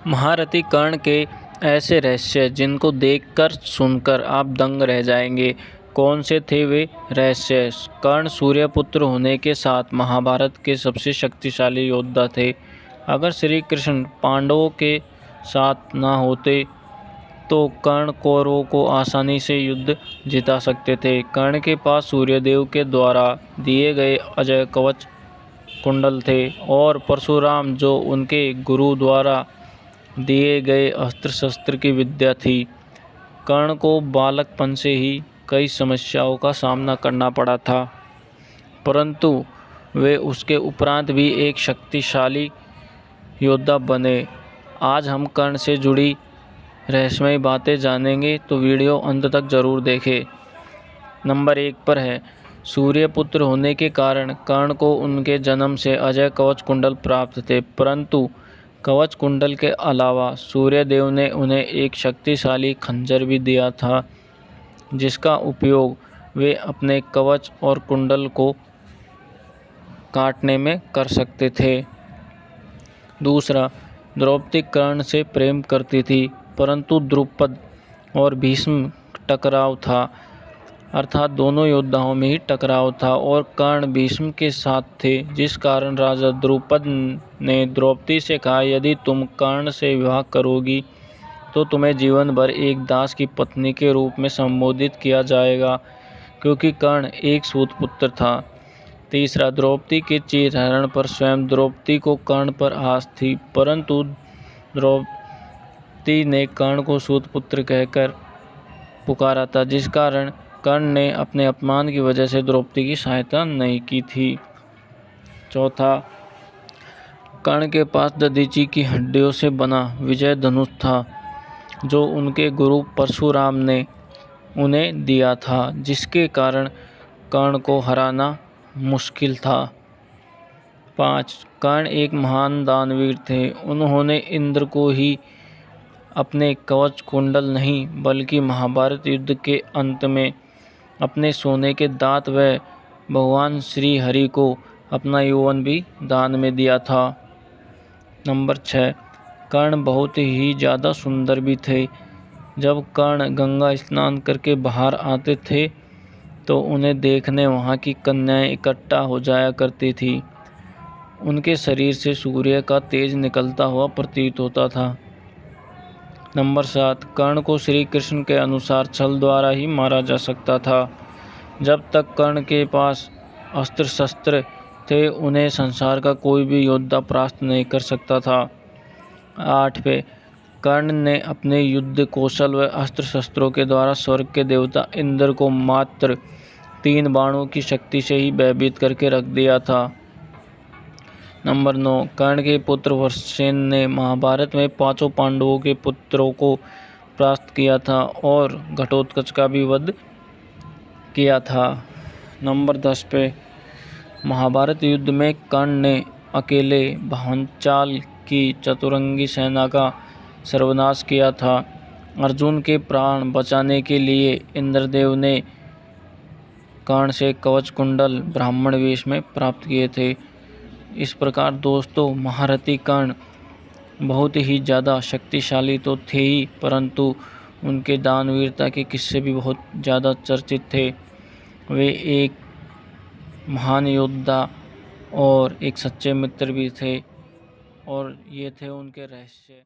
महारथी कर्ण के ऐसे रहस्य जिनको देखकर सुनकर आप दंग रह जाएंगे। कौन से थे वे रहस्य? कर्ण सूर्यपुत्र होने के साथ महाभारत के सबसे शक्तिशाली योद्धा थे। अगर श्री कृष्ण पांडवों के साथ ना होते तो कर्ण कौरवों को आसानी से युद्ध जिता सकते थे। कर्ण के पास सूर्यदेव के द्वारा दिए गए अजय कवच कुंडल थे और परशुराम जो उनके गुरु द्वारा दिए गए अस्त्र शस्त्र की विद्या थी। कर्ण को बालकपन से ही कई समस्याओं का सामना करना पड़ा था, परंतु वे उसके उपरांत भी एक शक्तिशाली योद्धा बने। आज हम कर्ण से जुड़ी रहस्यमयी बातें जानेंगे, तो वीडियो अंत तक जरूर देखें। नंबर 1 पर है, सूर्यपुत्र होने के कारण कर्ण को उनके जन्म से अजय कवच कुंडल प्राप्त थे, परंतु कवच कुंडल के अलावा सूर्यदेव ने उन्हें एक शक्तिशाली खंजर भी दिया था, जिसका उपयोग वे अपने कवच और कुंडल को काटने में कर सकते थे। दूसरा, द्रौपदी कर्ण से प्रेम करती थी, परंतु द्रुपद और भीष्म टकराव था, अर्थात दोनों योद्धाओं में ही टकराव था और कर्ण भीष्म के साथ थे, जिस कारण राजा द्रुपद ने द्रौपदी से कहा, यदि तुम कर्ण से विवाह करोगी तो तुम्हें जीवन भर एक दास की पत्नी के रूप में संबोधित किया जाएगा, क्योंकि कर्ण एक सूत पुत्र था। तीसरा, द्रौपदी के चीरहरण पर स्वयं द्रौपदी को कर्ण पर आस थी, परंतु द्रौपदी ने कर्ण को सूत पुत्र कहकर पुकारा था, जिस कारण कर्ण ने अपने अपमान की वजह से द्रौपदी की सहायता नहीं की थी। चौथा, कर्ण के पास दधीचि की हड्डियों से बना विजय धनुष था, जो उनके गुरु परशुराम ने उन्हें दिया था, जिसके कारण कर्ण को हराना मुश्किल था। 5. कर्ण एक महान दानवीर थे। उन्होंने इंद्र को ही अपने कवच कुंडल नहीं, बल्कि महाभारत युद्ध के अंत में अपने सोने के दांत व भगवान श्री हरि को अपना यौवन भी दान में दिया था। नंबर 6. कर्ण बहुत ही ज़्यादा सुंदर भी थे। जब कर्ण गंगा स्नान करके बाहर आते थे तो उन्हें देखने वहाँ की कन्याएं इकट्ठा हो जाया करती थी। उनके शरीर से सूर्य का तेज निकलता हुआ प्रतीत होता था। नंबर 7. कर्ण को श्री कृष्ण के अनुसार छल द्वारा ही मारा जा सकता था। जब तक कर्ण के पास अस्त्र शस्त्र थे, उन्हें संसार का कोई भी योद्धा परास्त नहीं कर सकता था। 8 पे, कर्ण ने अपने युद्ध कौशल व अस्त्र शस्त्रों के द्वारा स्वर्ग के देवता इंद्र को मात्र 3 बाणों की शक्ति से ही भयभीत करके रख दिया था। नंबर 9. कर्ण के पुत्र वृषसेन ने महाभारत में 5 पांडवों के पुत्रों को परास्त किया था और घटोत्कच का भी वध किया था। नंबर 10 पे, महाभारत युद्ध में कर्ण ने अकेले भांचाल की चतुरंगी सेना का सर्वनाश किया था। अर्जुन के प्राण बचाने के लिए इंद्रदेव ने कर्ण से कवच कुंडल ब्राह्मण वेश में प्राप्त किए थे। इस प्रकार दोस्तों, महारथी कर्ण बहुत ही ज़्यादा शक्तिशाली तो थे ही, परंतु उनके दानवीरता के किस्से भी बहुत ज़्यादा चर्चित थे। वे एक महान योद्धा और एक सच्चे मित्र भी थे, और ये थे उनके रहस्य।